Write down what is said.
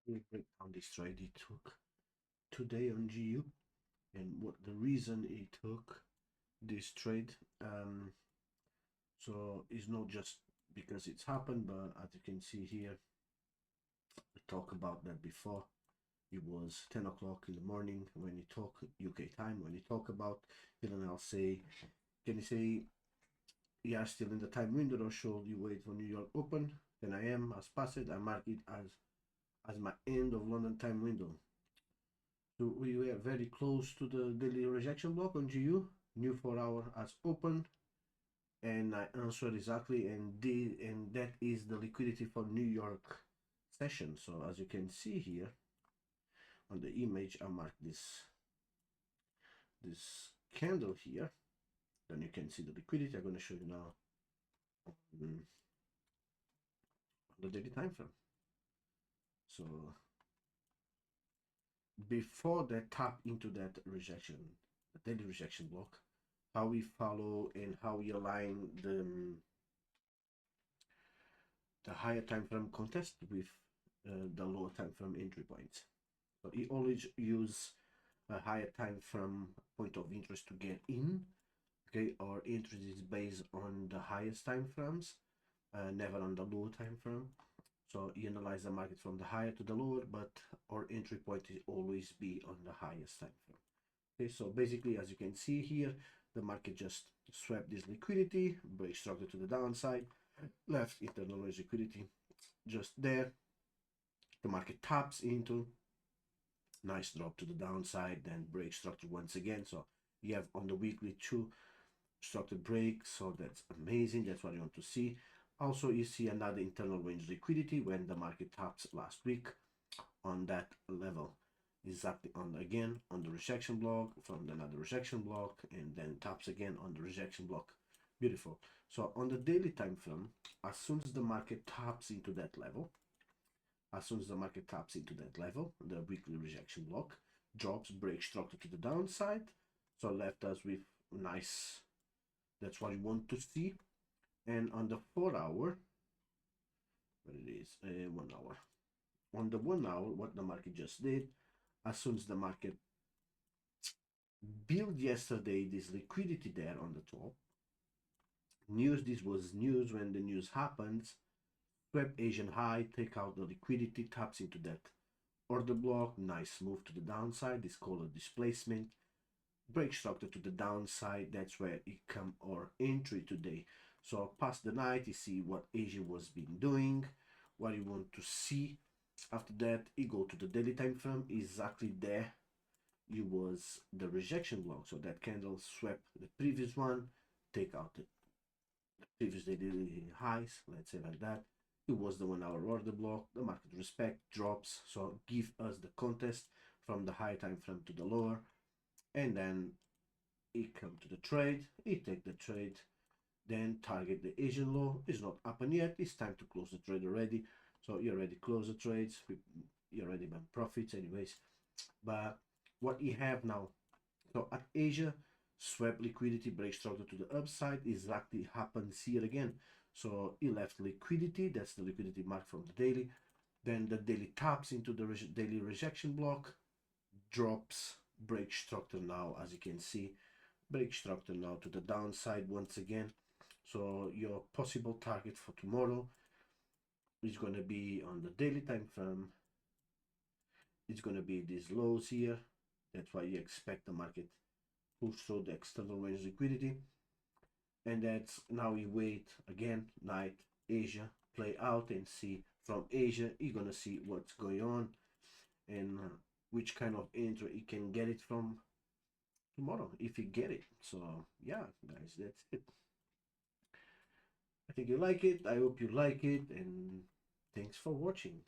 We'll break down this trade it took today on GU and what the reason it took this trade. So it's not just because it's happened, but as you can see here, we talked about that before. It was 10 o'clock in the morning when you talk UK time, when you talk about it, and I'll say, can you say you are still in the time window, or should you wait for New York open? Then I am as passed, I mark it as my end of London time window. So we were very close to the daily rejection block on GU. New 4 hour has opened, and I answered exactly, and that is the liquidity for New York session. So as you can see here on the image, I marked this candle here. Then you can see the liquidity. I'm going to show you now on the daily time frame. So before that tap into that rejection, the daily rejection block, how we follow and how we align the higher time frame contest with the lower time frame entry points. So you always use a higher time frame point of interest to get in. Okay, our interest is based on the highest time frames, never on the lower time frame. So you analyze the market from the higher to the lower, but our entry point will always be on the highest time frame. Okay, so basically, as you can see here, the market just swept this liquidity, break structure to the downside, left internal liquidity just there. The market taps into, nice drop to the downside, then break structure once again. So you have on the weekly two structured breaks, so that's amazing. That's what you want to see. Also, you see another internal range liquidity when the market taps last week on that level, exactly on again on the rejection block, from another rejection block, and then taps again on the rejection block. Beautiful. So on the daily time frame, as soon as the market taps into that level, the weekly rejection block drops, breaks structure to the downside, so left us with nice, that's what you want to see. And on the 4 hour, what it is, 1 hour, on the 1 hour, what the market just did, as soon as the market built yesterday this liquidity there on the top, this was news. When the news happens, swept Asian high, take out the liquidity, taps into that order block, nice move to the downside, this called a displacement, break structure to the downside. That's where it come our entry today. So past the night, you see what Asia was been doing, what you want to see. After that, you go to the daily time frame, exactly there it was the rejection block. So that candle swept the previous one, take out the previous daily highs, let's say like that. It was the 1 hour order block. The market respect drops, so give us the contest from the high time frame to the lower, and then it come to the trade, it take the trade, then target the Asian low. It's not happened yet, it's time to close the trade already. So you already close the trades, you already made profits anyways. But what you have now, so at Asia, swept liquidity, break structure to the upside, exactly happens here again. So he left liquidity, that's the liquidity mark from the daily. Then the daily taps into the daily rejection block, drops, break structure now, as you can see, break structure now to the downside once again. So your possible target for tomorrow is going to be on the daily time frame. It's going to be these lows here. That's why you expect the market push through the external range liquidity. And that's now we wait again, night, Asia, play out and see from Asia. You're going to see what's going on and which kind of entry you can get it from tomorrow if you get it. So yeah, guys, that's it. I think you like it. I hope you like it, and thanks for watching.